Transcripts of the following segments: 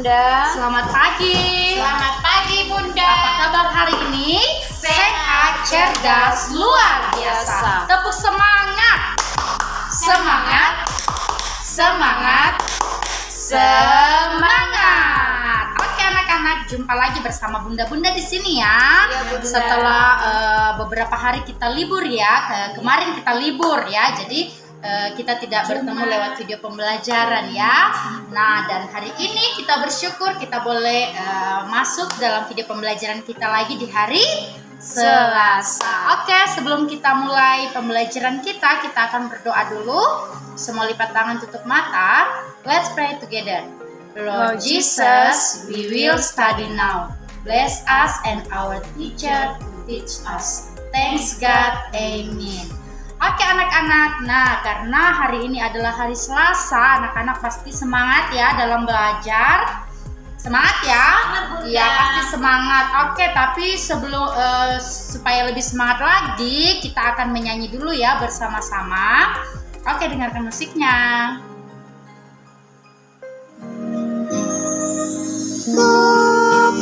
Bunda. Selamat pagi. Selamat pagi Bunda. Apa kabar hari ini? Sehat, cerdas, luar biasa. Tepuk semangat. Semangat. Semangat. Semangat. Oke anak-anak, jumpa lagi bersama Bunda-bunda di sini ya. Iya, Bunda. Setelah beberapa hari kita libur ya. Kemarin kita libur ya. Jadi kita tidak bertemu lewat video pembelajaran ya. Nah, dan hari ini kita bersyukur kita boleh masuk dalam video pembelajaran kita lagi di hari Selasa. Oke, sebelum kita mulai pembelajaran kita akan berdoa dulu. Semua lipat tangan, tutup mata. Let's pray together. Lord Jesus, we will study now. Bless us and our teacher to teach us. Thanks God, Amen. Oke anak-anak, nah karena hari ini adalah hari Selasa, anak-anak pasti semangat ya dalam belajar. Semangat ya? Iya pasti semangat. Oke, tapi sebelum supaya lebih semangat lagi, kita akan menyanyi dulu ya bersama-sama. Oke, dengarkan musiknya. Ku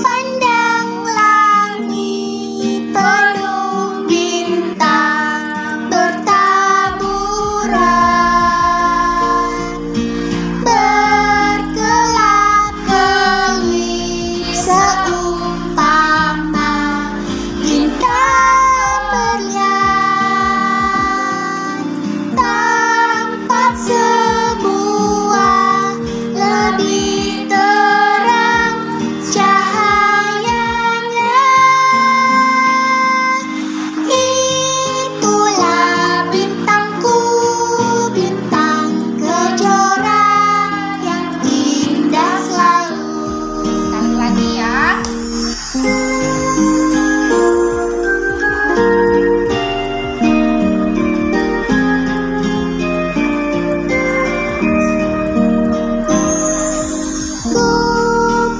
pandang langit penuh bintang bertaburan, berkelap-kelip seumpama bintang berlian, tampak sebuah lebih terang cahayanya. Itulah bintangku, bintang kejora yang indah selalu. Sekali lagi ya. Ku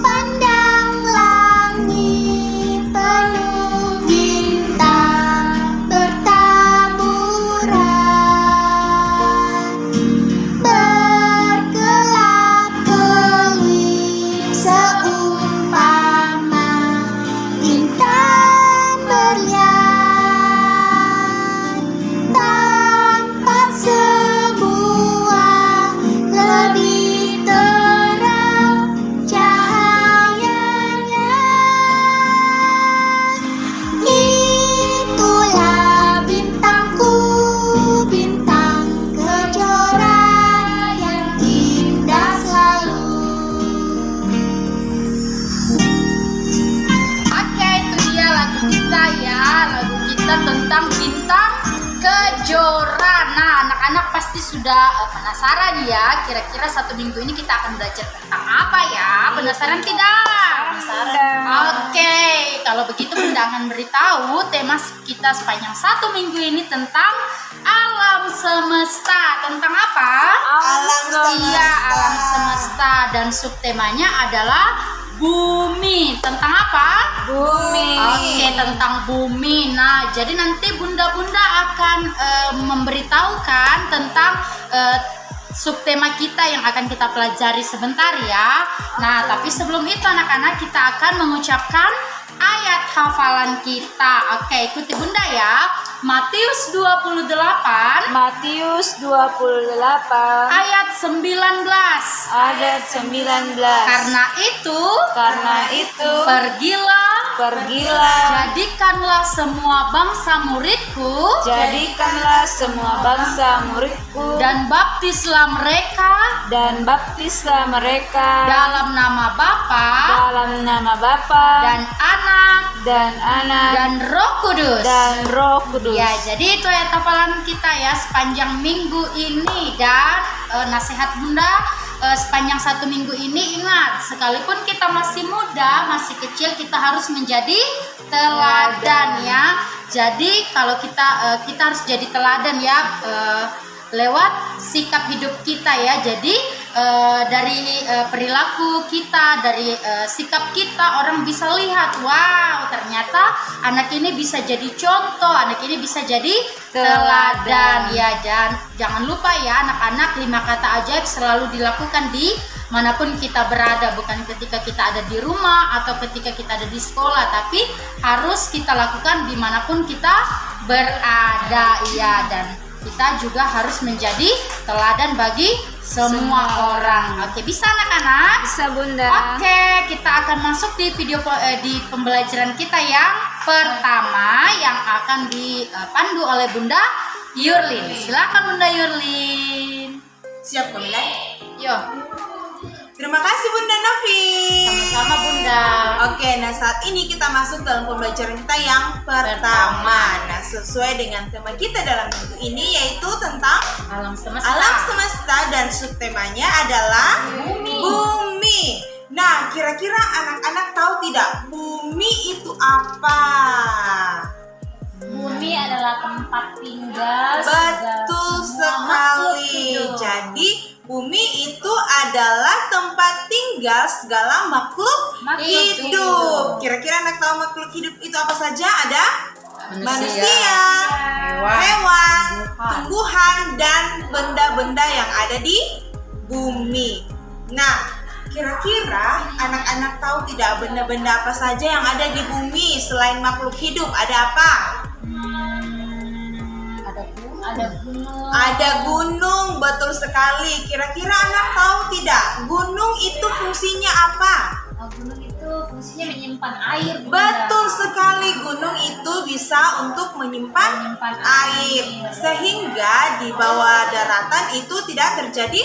pandang langit penuh bintang bertaburan, berkelap-kelip seumpama bintang berlian, tampak sebuah lebih terang cahayanya. Itulah bintangku, bintang kejora yang indah selalu. Oke, itu dia lagu kita ya. Lagu kita tentang bintang kejora. Nah, anak-anak pasti sudah penasaran ya. Kira-kira 1 minggu ini kita akan belajar tentang apa ya? Penasaran tidak? Oke, kalau begitu Bunda akan beritahu tema kita sepanjang 1 minggu ini tentang alam semesta. Tentang apa? Alam Iya, alam semesta. Dan subtemanya adalah bumi. Tentang apa? Bumi. Oke, tentang bumi. Nah, jadi nanti bunda-bunda akan memberitahukan tentang subtema kita yang akan kita pelajari sebentar ya. Nah, tapi sebelum itu anak-anak kita akan mengucapkan ayat hafalan kita. Oke, ikuti bunda ya. Matius 28 Matius 28 ayat 19. ayat 19. Karena itu pergilah, jadikanlah semua bangsa muridku, jadikanlah semua bangsa muridku dan baptislah mereka dalam nama Bapa Bapa dan Anak dan Roh Kudus. Ya, jadi itu ayat hafalan kita ya sepanjang minggu ini. Dan nasihat bunda sepanjang 1 minggu ini, ingat, sekalipun kita masih muda, masih kecil, kita harus menjadi teladan ya. Jadi kalau kita harus jadi teladan ya lewat sikap hidup kita ya. Jadi dari perilaku kita, dari sikap kita, orang bisa lihat, wow, ternyata anak ini bisa jadi contoh, anak ini bisa jadi teladan ya. Jangan lupa ya anak-anak, 5 kata ajaib selalu dilakukan di manapun kita berada, bukan ketika kita ada di rumah atau ketika kita ada di sekolah, tapi harus kita lakukan dimanapun kita berada ya. Dan kita juga harus menjadi teladan bagi semua orang. Oke, bisa anak-anak? Bisa Bunda. Oke, kita akan masuk di di pembelajaran kita yang pertama yang akan dipandu oleh Bunda Yurlin. Silakan Bunda Yurlin. Siap pemilih? Yo, Terima kasih Bunda Novi. sama-sama Bunda. Oke, nah saat ini kita masuk dalam pembelajaran kita yang pertama. Nah, sesuai dengan tema kita dalam minggu ini yaitu tentang Alam semesta. alam semesta dan subtemanya adalah bumi. Nah, kira-kira anak-anak tahu tidak bumi itu apa? Bumi adalah tempat tinggal Betul sekali. Jadi bumi itu adalah tempat tinggal segala makhluk hidup. Kira-kira anak tahu makhluk hidup itu apa saja? Ada manusia, hewan, tumbuhan, dan benda-benda yang ada di bumi. Nah, kira-kira anak-anak tahu tidak benda-benda apa saja yang ada di bumi selain makhluk hidup? Ada apa? Ada gunung, betul sekali. Kira-kira anak tahu tidak? Gunung itu fungsinya apa? Gunung itu fungsinya menyimpan air. Betul sekali, gunung itu bisa untuk menyimpan air. Sehingga di bawah daratan itu tidak terjadi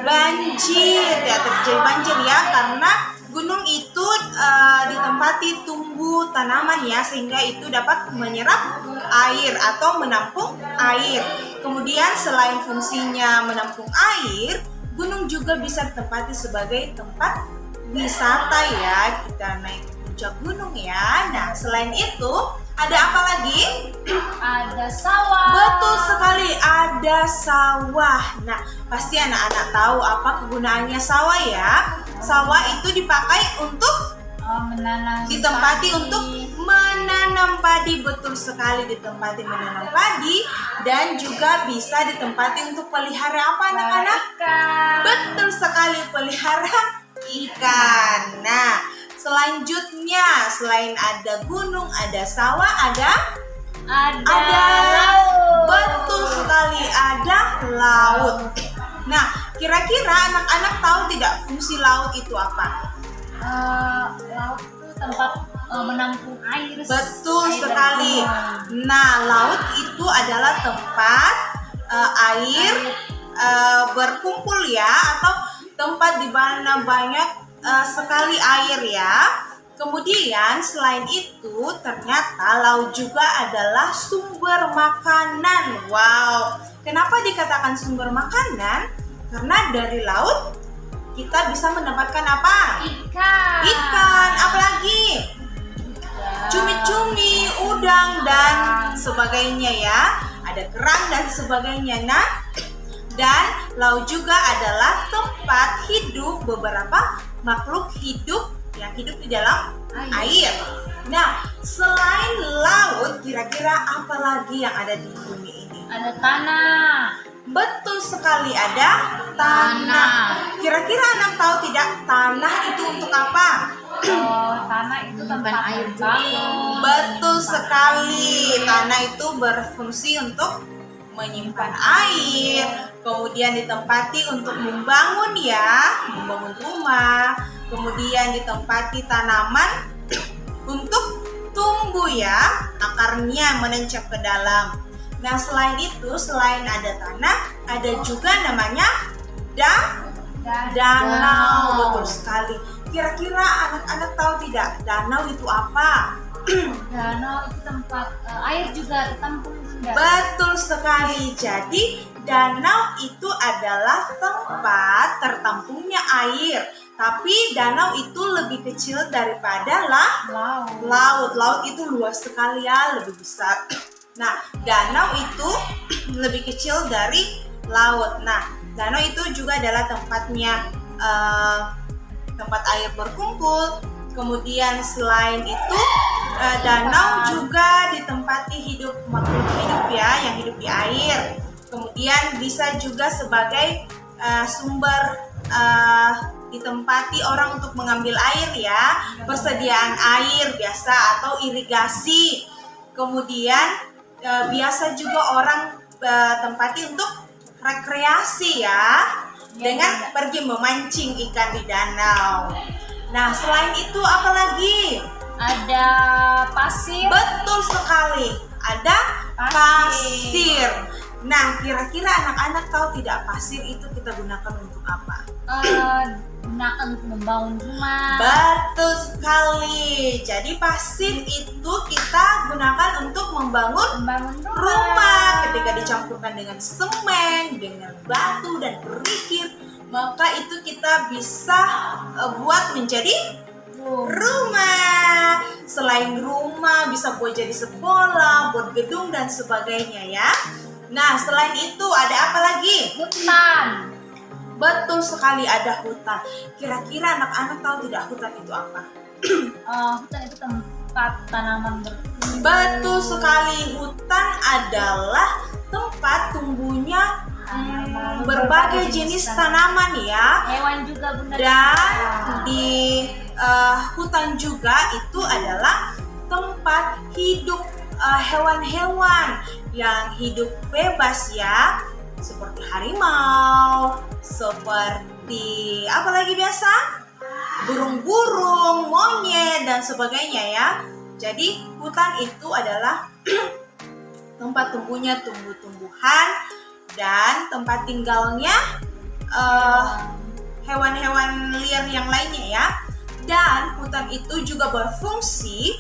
banjir. Tidak terjadi banjir ya, karena gunung itu ditempati tumbuh tanaman ya, sehingga itu dapat menyerap air atau menampung air. Kemudian selain fungsinya menampung air, gunung juga bisa ditempati sebagai tempat wisata ya. Kita naik ke puncak gunung ya. Nah, selain itu ada apa lagi? Ada sawah. Betul sekali, ada sawah. Nah, pasti anak-anak tahu apa kegunaannya sawah ya. Sawah itu dipakai untuk ditempati untuk menanam padi. Betul sekali, ditempati menanam padi. Dan juga bisa ditempati untuk pelihara apa anak-anak? Betul sekali, pelihara ikan. Nah, selanjutnya selain ada gunung, ada sawah, ada laut. Betul sekali, ada laut. Nah, kira-kira anak-anak tahu tidak fungsi laut itu apa? Laut itu tempat menampung air. Betul sekali. Nah, laut itu adalah tempat air berkumpul ya, atau tempat di mana banyak sekali air ya. Kemudian selain itu ternyata laut juga adalah sumber makanan. Wow, kenapa dikatakan sumber makanan? Karena dari laut kita bisa mendapatkan apa? Ikan, apalagi? Cumi-cumi, udang, dan sebagainya ya. Ada kerang dan sebagainya. Nah, dan laut juga adalah tempat hidup beberapa makhluk hidup yang hidup di dalam air. Nah, selain laut, kira-kira apa lagi yang ada di bumi ini? Ada tanah. Betul sekali, ada tanah. Kira-kira anak tahu tidak tanah itu untuk apa? Tanah itu tempat air bangun. Betul sekali, tanah itu berfungsi untuk menyimpan air, kemudian ditempati untuk membangun ya, membangun rumah, kemudian ditempati tanaman untuk tumbuh ya, akarnya menancap ke dalam. Nah, selain itu, selain ada tanah, ada juga namanya danau. Betul sekali. Kira-kira anak-anak tahu tidak danau itu apa? Danau itu tempat air juga ditampung. Betul sekali. Jadi danau itu adalah tempat tertampungnya air. Tapi danau itu lebih kecil daripada laut. Laut itu luas sekali ya, lebih besar. Nah, danau itu lebih kecil dari laut. Nah, danau itu juga adalah tempatnya tempat air berkumpul. Kemudian selain itu danau juga ditempati hidup makhluk hidup ya, yang hidup di air. Kemudian bisa juga sebagai sumber ditempati orang untuk mengambil air ya, persediaan air biasa atau irigasi. Kemudian biasa juga orang tempati untuk rekreasi ya, dengan pergi memancing ikan di danau. Nah, selain itu apa lagi? Ada pasir. Betul sekali, ada pasir. Nah, kira-kira anak-anak tahu tidak pasir itu kita gunakan untuk apa? Gunakan untuk membangun rumah. Betul sekali. Jadi pasir itu kita gunakan untuk membangun rumah. Ketika dicampurkan dengan semen, dengan batu dan kerikil, maka itu kita bisa buat menjadi rumah. Selain rumah bisa buat jadi sekolah, buat gedung dan sebagainya ya. Nah, selain itu ada apa lagi? Hutan. Betul sekali, ada hutan. Kira-kira anak-anak tahu tidak hutan itu apa? Hutan itu tempat tanaman bertumbuh. Betul sekali, hutan adalah tempat tumbuhnya berbagai jenis tanaman ya. Hewan juga Bunda. Dan di hutan juga itu adalah tempat hidup hewan-hewan yang hidup bebas ya, seperti harimau, seperti apa lagi biasa? Burung-burung, monyet dan sebagainya ya. Jadi hutan itu adalah tempat tumbuhnya tumbuh-tumbuhan dan tempat tinggalnya hewan-hewan liar yang lainnya ya. Dan hutan itu juga berfungsi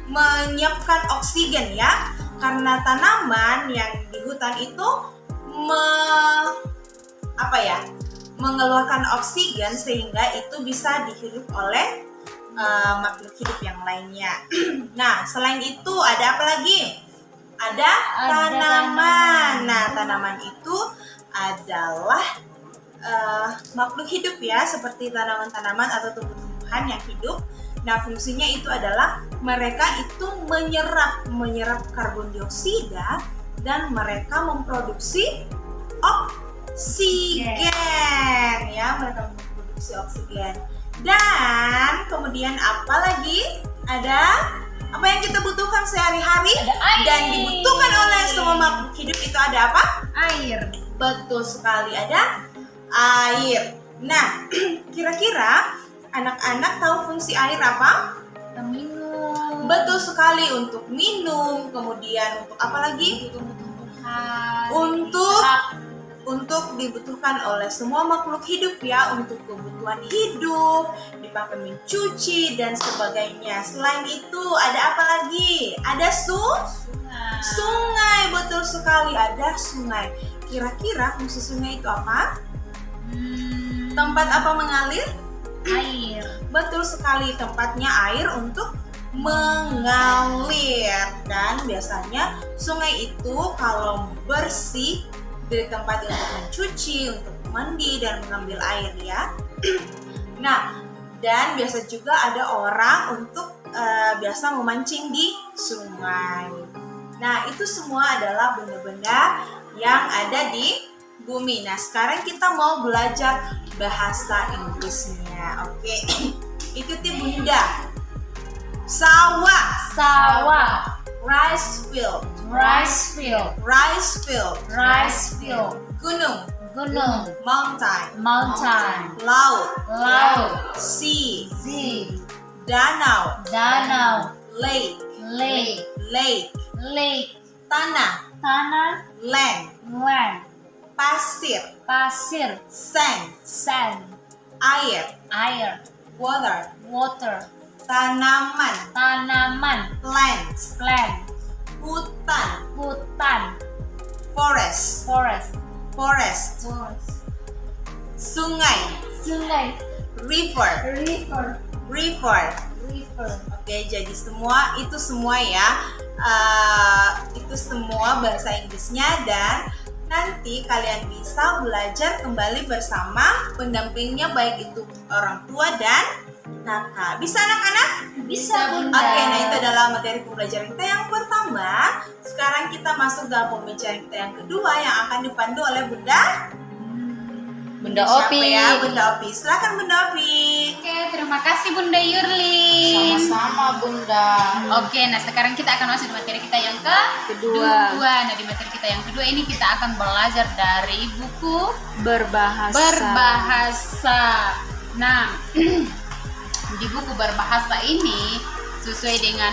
menyiapkan oksigen ya, karena tanaman yang di hutan itu mengeluarkan oksigen sehingga itu bisa dihirup oleh makhluk hidup yang lainnya. Nah, selain itu ada apa lagi? Ada tanaman. Nah, tanaman itu adalah makhluk hidup ya, seperti tanaman-tanaman atau tumbuh-tumbuhan yang hidup. Nah, fungsinya itu adalah mereka itu menyerap karbon dioksida dan mereka memproduksi oksigen ya, mereka memproduksi oksigen. Dan kemudian apa lagi? Ada apa yang kita butuhkan sehari-hari dan dibutuhkan oleh semua makhluk hidup itu ada apa? Air. Betul sekali, ada air. Nah, kira-kira anak-anak tahu fungsi air apa? Minum. Betul sekali, untuk minum, kemudian untuk apa lagi? Untuk dibutuhkan oleh semua makhluk hidup ya, untuk kebutuhan hidup, dipakai mencuci dan sebagainya. Selain itu ada apa lagi? Ada sungai, betul sekali, ada sungai. Kira-kira fungsi sungai itu apa? Tempat apa mengalir? Air. Betul sekali, tempatnya air untuk mengalir. Dan biasanya sungai itu kalau bersih dari tempat untuk mencuci, untuk mandi dan mengambil air ya. Nah, dan biasa juga ada orang untuk biasa memancing di sungai. Nah, itu semua adalah benda-benda yang ada di bumi. Nah, sekarang kita mau belajar bahasa Inggrisnya. Oke. Ikuti Bunda. Sawah. Rice field. Gunung. Mountain. Laut. Sea. Danau. Lake. Tanah. Land. Pasir. Sand. Air. Water. Tanaman. Plants. Hutan. Forest. Sungai. River. Oke, jadi itu semua ya. Itu semua bahasa Inggrisnya, dan nanti kalian bisa belajar kembali bersama pendampingnya, baik itu orang tua dan kakak. Bisa anak-anak? Bisa Bunda. Oke, nah itu adalah materi pembelajaran kita yang pertama. Sekarang kita masuk dalam pembelajaran kita yang kedua yang akan dipandu oleh Bunda Bunda Siapa Opi. ya? Bunda Opi. Silakan Bunda Opi. Oke, terima kasih Bunda Yurlin. Sama-sama Bunda. Oke, nah sekarang kita akan masuk di materi kita yang Kedua. Nah, di materi kita yang kedua ini kita akan belajar dari buku Berbahasa. Nah, di buku berbahasa ini sesuai dengan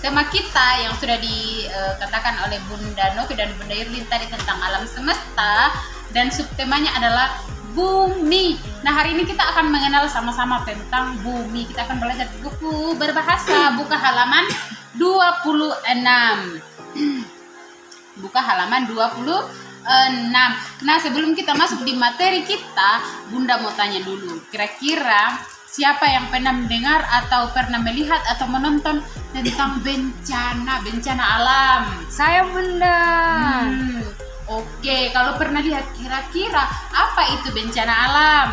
tema kita yang sudah dikatakan oleh Bunda Novi dan Bunda Yurlin tadi tentang alam semesta, dan subtemanya adalah bumi. Nah, hari ini kita akan mengenal sama-sama tentang bumi. Kita akan belajar di buku berbahasa, buka halaman 26. Buka halaman 26. Nah, sebelum kita masuk di materi kita, Bunda mau tanya dulu. Kira-kira siapa yang pernah mendengar atau pernah melihat atau menonton tentang bencana alam? Saya Bunda. Oke, kalau pernah lihat, kira-kira apa itu bencana alam?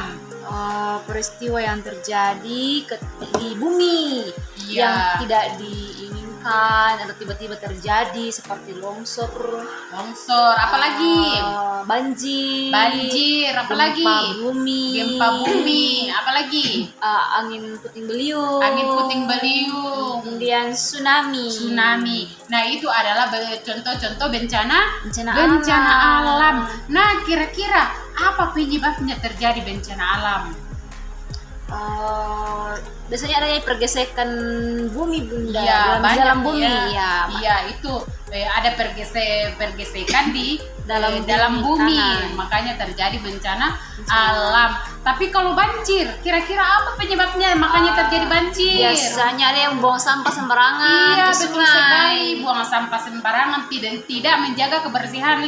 Peristiwa yang terjadi di bumi Iya. yang tidak diinginkan atau tiba-tiba terjadi seperti longsor, Apalagi? banjir, Apalagi? Gempa bumi, apalagi? Angin puting beliung, kemudian tsunami. Nah, itu adalah contoh-contoh bencana Bencana alam. Nah, kira-kira apa penyebabnya terjadi bencana alam? Biasanya ada pergesekan bumi Bunda, Iya, banyak, dalam bumi ya. ya. Iya, itu ada pergesekan di Dalam dalam bumi, bumi, tanah. makanya terjadi bencana alam. Tapi kalau banjir, kira-kira apa penyebabnya makanya terjadi banjir? Biasanya ada yang buang sampah sembarangan Iya, ke betul sungai. sekali. Buang sampah sembarangan, tidak menjaga kebersihan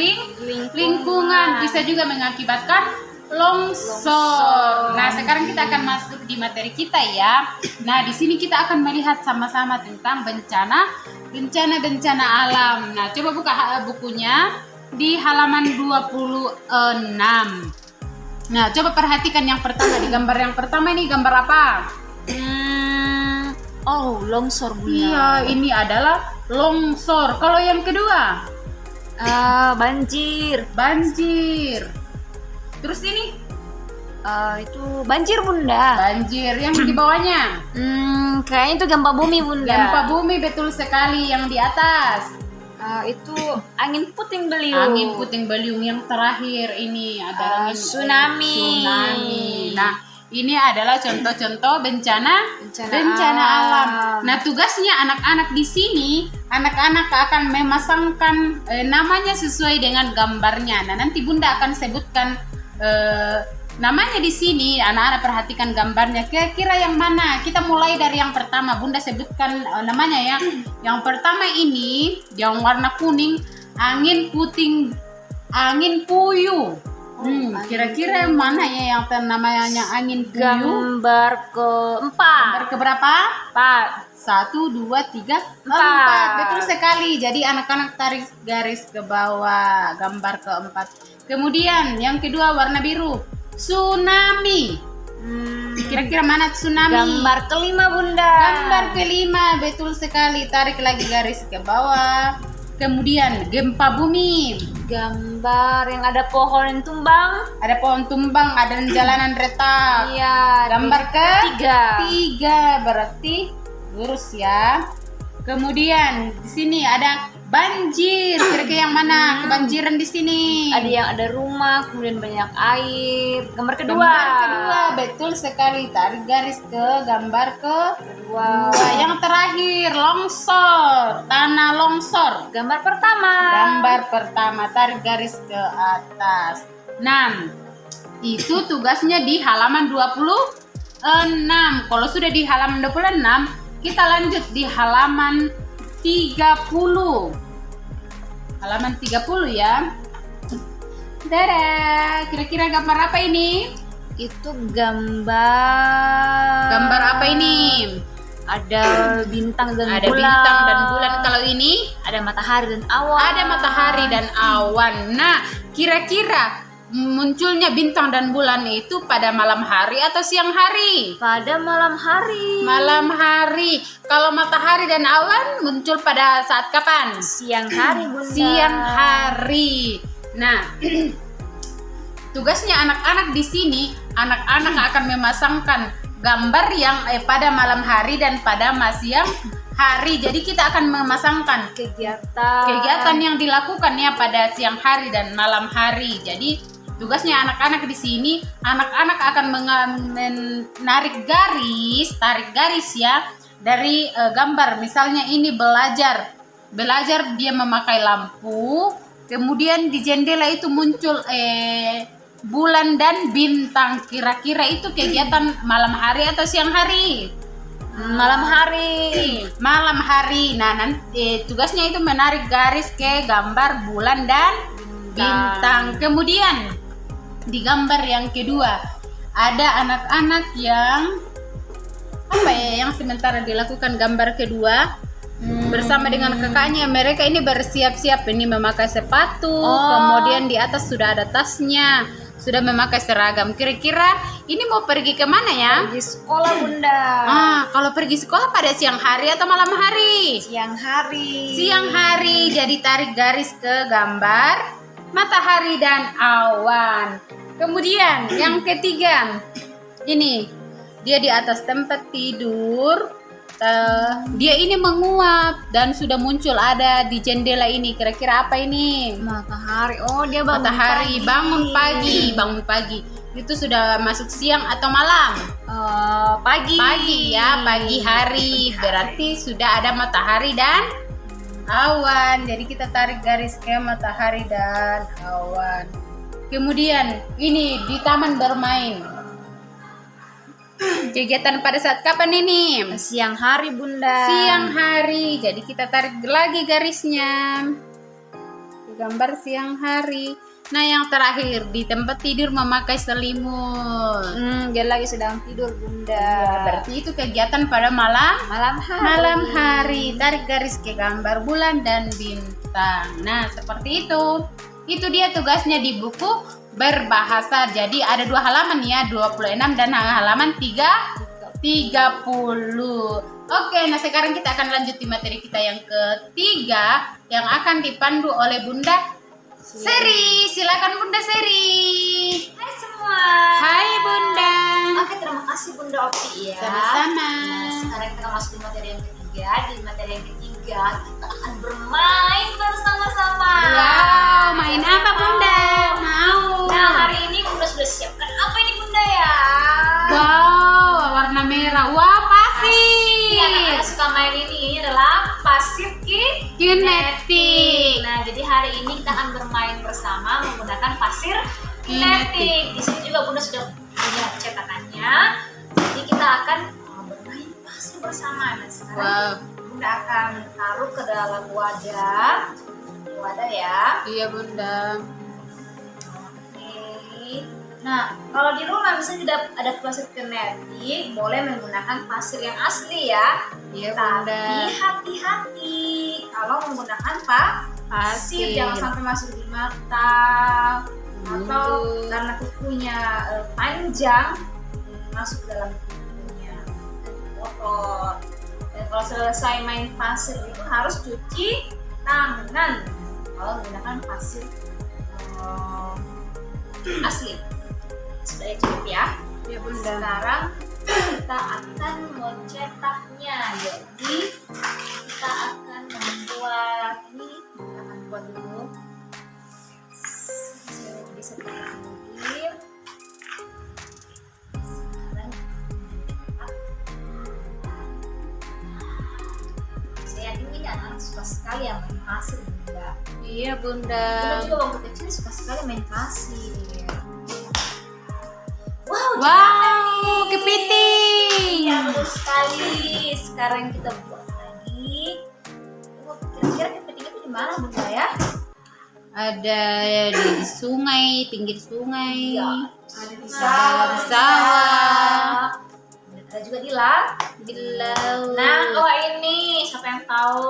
lingkungan, bisa juga mengakibatkan longsor. Nah, sekarang kita akan masuk di materi kita ya. Nah, di sini kita akan melihat sama-sama tentang bencana alam. Nah, coba buka bukunya di halaman 26. Nah, coba perhatikan yang pertama, di gambar yang pertama ini gambar apa? Longsor Bunda. Iya, ini adalah longsor. Kalau yang kedua, Banjir. Terus ini Itu banjir Bunda. banjir. Yang di bawahnya Kayaknya itu gempa bumi Bunda. gempa bumi, betul sekali. Yang di atas Itu angin puting beliung. angin puting beliung. Yang terakhir ini adalah Tsunami. Nah, ini adalah contoh-contoh bencana Bencana alam. alam. Nah, tugasnya anak-anak di sini, anak-anak akan memasangkan namanya sesuai dengan gambarnya. Nah, nanti Bunda akan sebutkan namanya di sini. Anak-anak perhatikan gambarnya. Kira-kira yang mana? Kita mulai dari yang pertama. Bunda sebutkan namanya ya. Yang pertama ini yang warna kuning, angin puyuh. Kira-kira yang mana ya yang namanya angin puyuh? Gambar keempat. Gambar keberapa? 1, 2, 3, 4. Betul sekali. Jadi anak-anak tarik garis ke bawah. Gambar keempat. Kemudian yang kedua warna biru, tsunami. Kira-kira mana tsunami? Gambar kelima Bunda. Gambar kelima, betul sekali. Tarik lagi garis ke bawah. Kemudian gempa bumi. Gambar yang ada pohon yang tumbang. Ada pohon tumbang, ada jalanan retak. Iya. Gambar ketiga. tiga, berarti lurus ya. Kemudian di sini ada banjir. Kira-kira yang mana? Kebanjiran di sini. Ada yang ada rumah, kemudian banyak air. Gambar kedua. Gambar kedua, betul sekali. Tarik garis ke gambar kedua. Yang terakhir, longsor, tanah longsor. Gambar pertama. Gambar pertama, tarik garis ke atas. 6. Itu tugasnya di halaman 26. Kalau sudah di halaman 26, kita lanjut di halaman 30. Halaman 30 ya. Dadah. Kira-kira gambar apa ini? Itu gambar. Gambar apa ini? Ada bintang dan Ada bulan. bintang dan bulan. Kalau ini Ada matahari dan awan. ada matahari dan awan. Nah, kira-kira munculnya bintang dan bulan itu pada malam hari atau siang hari? Pada malam hari. Malam hari. Kalau matahari dan awan muncul pada saat kapan? Siang hari Bunda. Siang hari. Nah, tugasnya anak-anak di sini, anak-anak akan memasangkan gambar yang pada malam hari dan pada siang hari. Jadi kita akan memasangkan kegiatan yang dilakukan ya pada siang hari dan malam hari. Jadi tugasnya anak-anak di sini, anak-anak akan tarik garis ya dari gambar. Misalnya ini belajar dia memakai lampu, kemudian di jendela itu muncul bulan dan bintang. Kira-kira itu kegiatan malam hari atau siang hari? Malam hari. Malam hari. Nah, nanti tugasnya itu menarik garis ke gambar bulan dan bintang. Kemudian di gambar yang kedua ada anak-anak yang yang sementara dilakukan gambar kedua bersama dengan kakaknya. Mereka ini bersiap-siap, ini memakai sepatu, kemudian di atas sudah ada tasnya, sudah memakai seragam. Kira-kira ini mau pergi kemana ya? Pergi sekolah, Bunda. Kalau pergi sekolah pada siang hari atau malam hari? Siang hari. Siang hari. Jadi tarik garis ke gambar matahari dan awan. Kemudian yang ketiga, ini dia di atas tempat tidur. Dia ini menguap dan sudah muncul ada di jendela ini. Kira-kira apa ini? Matahari. Oh, dia bangun pagi. Itu sudah masuk siang atau malam? Pagi. Pagi ya, pagi hari. Berarti sudah ada matahari dan awan. Jadi kita tarik garis ke matahari dan awan. Kemudian ini di taman bermain. Kegiatan pada saat kapan ini? Siang hari, Bunda. Siang hari. Jadi kita tarik lagi garisnya. Gambar siang hari. Nah, yang terakhir di tempat tidur memakai selimut. Dia lagi sedang tidur, Bunda. Ya, berarti itu kegiatan pada malam hari. Malam hari. Tarik garis ke gambar bulan dan bintang. Nah, seperti itu. Itu dia tugasnya di buku berbahasa. Jadi ada 2 halaman ya, 26 dan halaman 30. Oke, nah sekarang kita akan lanjut di materi kita yang ketiga yang akan dipandu oleh Bunda Seri. Silakan Bunda Seri. Hai semua. Hai Bunda. Oke, terima kasih Bunda Opi ya. Sama-sama. Nah, sekarang kita masuk di materi yang ketiga. Di materi yang ketiga kita akan bermain bersama-sama. Wow, main apa Bunda? Mau. Nah, hari ini Bunda sudah siapkan apa ini Bunda ya? Wow, warna merah. Wah, pasir. Anak-anak suka main ini adalah pasir kinetik. Nah, jadi hari ini kita akan bermain bersama menggunakan pasir kinetik. Di sini juga Bunda sudah punya cetakannya. Jadi kita akan bermain pasir bersama. Nah, sekarang Bunda akan taruh ke dalam wadah ya. Iya Bunda. Nah, kalau di rumah misalnya tidak ada pasir kinetik, boleh menggunakan pasir yang asli ya. Iya Tapi Bunda. hati-hati kalau menggunakan pasir, jangan sampai masuk di mata atau karena kukunya panjang masuk dalam kukunya kotor. Dan kalau selesai main pasir itu harus cuci tangan kalau menggunakan pasir asli. Sudah ya, cukup ya. Iya Bunda. Sekarang kita akan mencetaknya. Jadi kita akan membuat ini. Kita akan buat dulu. Bisa diambil. Sekarang saya yakin ini anak suka sekali yang main pasir Bunda. Iya Bunda. Bunda juga waktu kecil suka sekali main pasir. Wow, kepiting. Ya, betul sekali. Sekarang kita buat lagi. Kira-kira kepiting itu di mana Bunda ya? Ada di sungai, pinggir sungai. Ya, Ada di sawah. Ada juga di laut. Di laut. Nah, ini siapa yang tahu?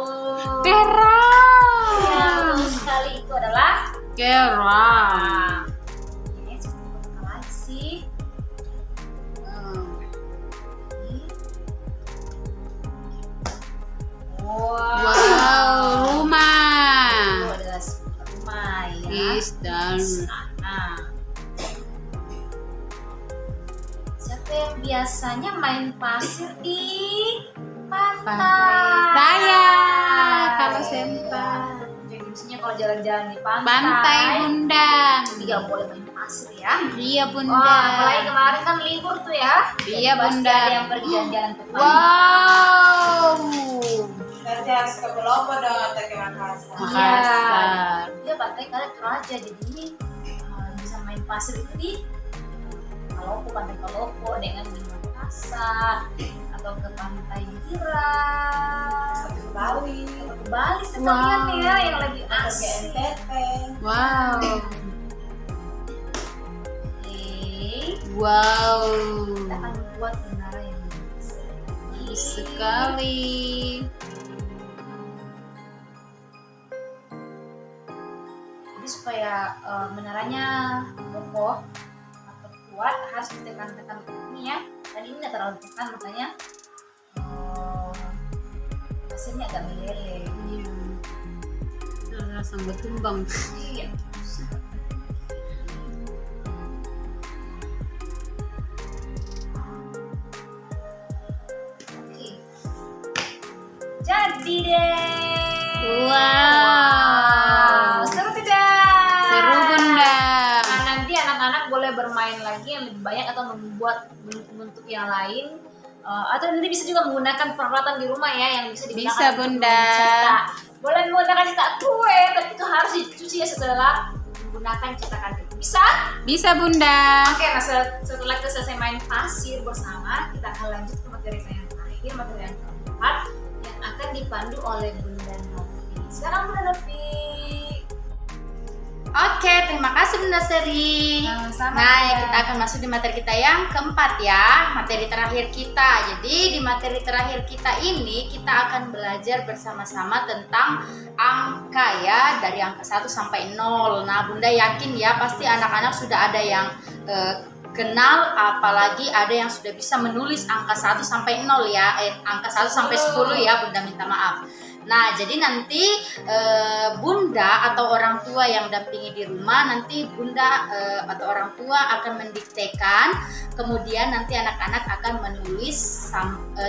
Kerang. Ya, betul sekali itu adalah Kerang. ini seperti apa lagi sih? Wow, rumah. Itu adalah rumah ya. Istana. Nah, biasanya main pasir di pantai. Saya kalau sempat Jadi biasanya kalau jalan-jalan di pantai, pantai Bunda. nggak boleh main pasir ya. Iya Bunda. Wah, apalagi kemarin kan libur tuh ya. Iya, Pasti Bunda. ada yang pergi jalan-jalan ke pantai. Wow. Nanti harus ke Pelopo dong atau ke Makassar. Makassar. Iya, pantai kalian tur aja. Jadi bisa main pasir itu di Palopo, pantai Palopo dengan di Makassar atau ke pantai Hira. Ke Bali, Ke Bali sekalian Wow. ya yang lebih ke asik. NTT. Wow. Oke. Wow. Kita akan buat menara yang Bagus sekali. Jadi supaya menaranya kokoh atau kuat harus ditekan-tekan ini ya. Dan ini nggak terlalu tekan makanya pasirnya agak meleleh. Iya. Langsung bertumbang. Iya. Oke. Jadi deh. Wow. Seru tidak? Seru Bunda. Nah, nanti anak-anak boleh bermain lagi yang lebih banyak atau membuat bentuk yang lain. Atau nanti bisa juga menggunakan peralatan di rumah ya yang bisa digunakan Bisa, untuk Bunda. mencetak. Boleh menggunakan cetak kue, tapi itu harus dicuci ya setelah menggunakan cetakan itu. Bisa? Bisa Bunda. Oke, nah setelah kita selesai main pasir bersama, kita akan lanjut ke materi yang terakhir, materi yang keempat yang akan dipandu oleh Bunda Novi. Sekarang Bunda Novi. Oke, terima kasih Bunda Seri. Sama-sama, Nah, Bunda. kita akan masuk di materi kita yang keempat ya, materi terakhir kita. Jadi di materi terakhir kita ini kita akan belajar bersama-sama tentang angka ya, dari angka 1 sampai 0. Nah, Bunda yakin ya pasti anak-anak sudah ada yang kenal, apalagi ada yang sudah bisa menulis angka 1 sampai 0 ya, angka 1 sampai 10 ya, Bunda minta maaf. Nah, jadi nanti Bunda atau orang tua yang dampingi di rumah, nanti Bunda atau orang tua akan mendiktekan, kemudian nanti anak-anak akan menulis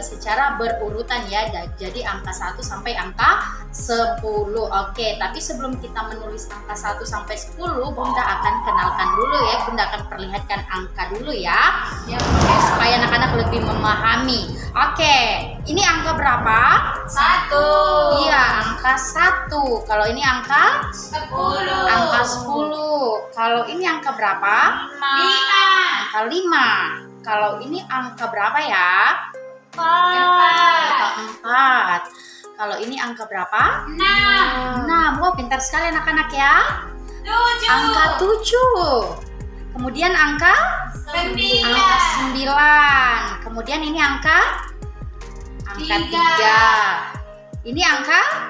secara berurutan ya. Jadi angka 1 sampai angka 10. Oke, tapi sebelum kita menulis angka 1 sampai 10, Bunda akan kenalkan dulu ya. Bunda akan perlihatkan angka dulu ya. Supaya anak-anak lebih memahami. Oke, ini angka berapa? 1. Iya, angka 1. Kalau ini angka 10. angka 10. Kalau ini angka berapa? 5. Angka 5. Kalau ini angka berapa ya? 4. Angka 4. Kalau ini angka berapa? 6. Wah, pintar sekali anak-anak ya. 7. Angka 7. Kemudian angka 9. Kemudian ini angka 3. Ini angka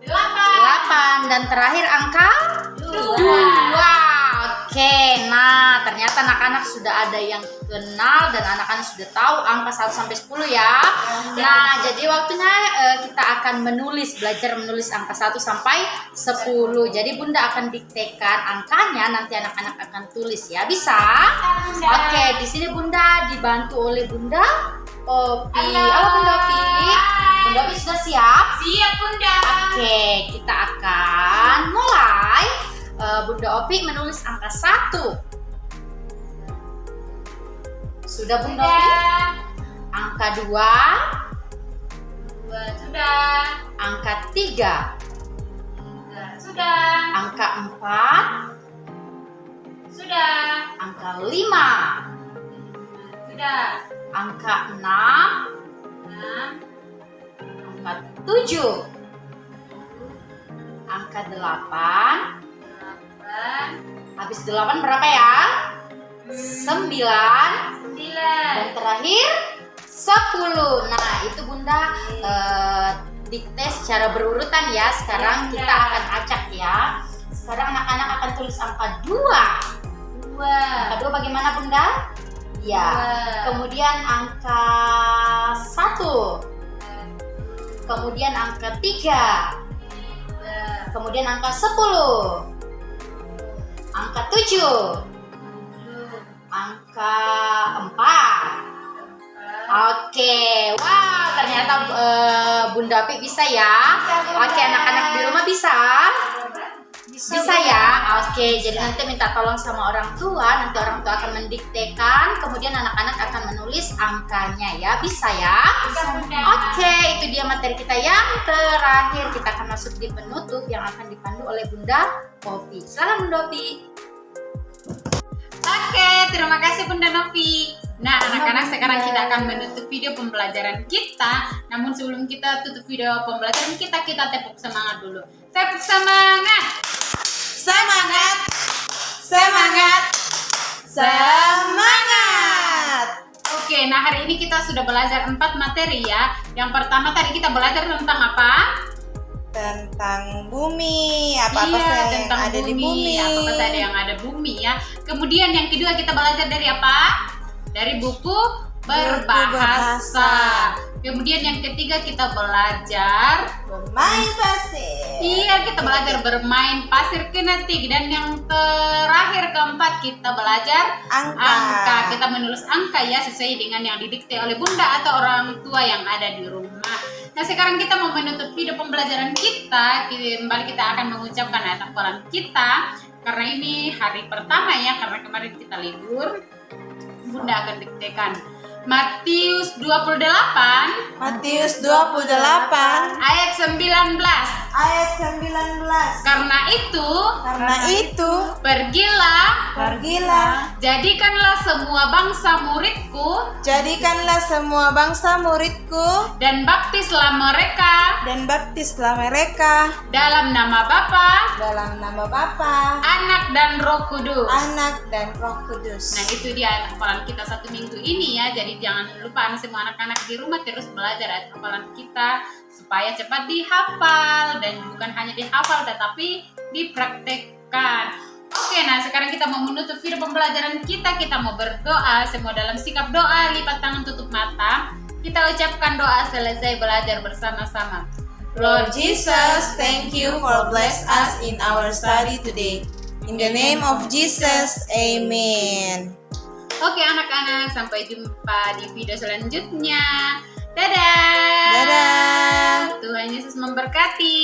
8 dan terakhir angka 2. Oke, nah ternyata anak-anak sudah ada yang kenal dan anak-anak sudah tahu angka 1 sampai 10 ya. Nah, jadi waktunya kita akan belajar menulis angka 1 sampai 10. Jadi Bunda akan diktekan angkanya, nanti anak-anak akan tulis ya. Bisa? Oke, di sini Bunda dibantu oleh Bunda Opi. Halo Bunda Opi. Bunda Opi sudah siap? Siap, Bunda. Oke, kita akan mulai. Bunda Opi menulis angka 1. Sudah Bunda Opi? Angka 2. Sudah. Angka 3. Sudah. Angka 4. Sudah. Angka 5. Sudah. Angka 6. 6. Angka 7. Angka 8. 8. Habis 8 berapa ya? 9. 9. Dan terakhir 10. Nah, itu Bunda dikte secara berurutan ya. Sekarang kita akan acak ya. Sekarang anak-anak akan tulis angka 2. 2. Angka 2 bagaimana Bunda? Ya. Kemudian angka 1. Kemudian angka 3. Kemudian angka 10. Angka 7. Angka 4. Oke, wah ternyata Bunda Pi bisa ya. Oke, anak-anak di rumah bisa? Bisa ya? Oke, jadi nanti minta tolong sama orang tua. Nanti orang tua akan mendiktekan, kemudian anak-anak akan menulis angkanya ya. Bisa ya? Oke, itu dia materi kita yang terakhir. Kita akan masuk di penutup yang akan dipandu oleh Bunda Popi. Silakan Bunda Popi. Oke, terima kasih Bunda Novi. Nah, anak-anak, sekarang kita akan menutup video pembelajaran kita. Namun sebelum kita tutup video pembelajaran kita tepuk semangat dulu. Tepuk semangat. Semangat, semangat, semangat. Oke, nah hari ini kita sudah belajar 4 materi ya. Yang pertama tadi kita belajar tentang apa? Tentang bumi, apa-apa Iya, saja yang tentang ada di bumi. Apa saja yang ada bumi ya. Kemudian yang kedua kita belajar dari apa? Dari buku berbahasa. Kemudian yang ketiga kita belajar Bermain pasir. Iya, kita belajar bermain pasir kinetik. Dan yang terakhir keempat kita belajar angka. Kita menulis angka ya sesuai dengan yang didikte oleh Bunda atau orang tua yang ada di rumah. Nah, sekarang kita mau menutup video pembelajaran kita. Kembali kita akan mengucapkan ayat hafalan kita. Karena ini hari pertama ya, karena kemarin kita libur. Bunda akan diktekan Matius 28 Matius 28 ayat 19. ayat 19. Karena itu pergilah, jadikanlah semua bangsa muridku muridku dan baptislah mereka dalam nama Bapa, Anak dan Roh Kudus. Nah, itu dia ayat hafalan kita 1 minggu ini ya. Jadi jangan lupa semua anak-anak di rumah terus belajar ayat hafalan kita supaya cepat dihafal, dan bukan hanya dihafal tetapi dipraktekkan. Oke, nah sekarang kita mau menutup video pembelajaran kita. Kita mau berdoa, semua dalam sikap doa, lipat tangan, tutup mata. Kita ucapkan doa selesai belajar bersama-sama. Lord Jesus, thank you for bless us in our study today. In the name of Jesus, amen. Oke anak-anak, sampai jumpa di video selanjutnya. Dadah. Dadah. Tuhan Yesus memberkati.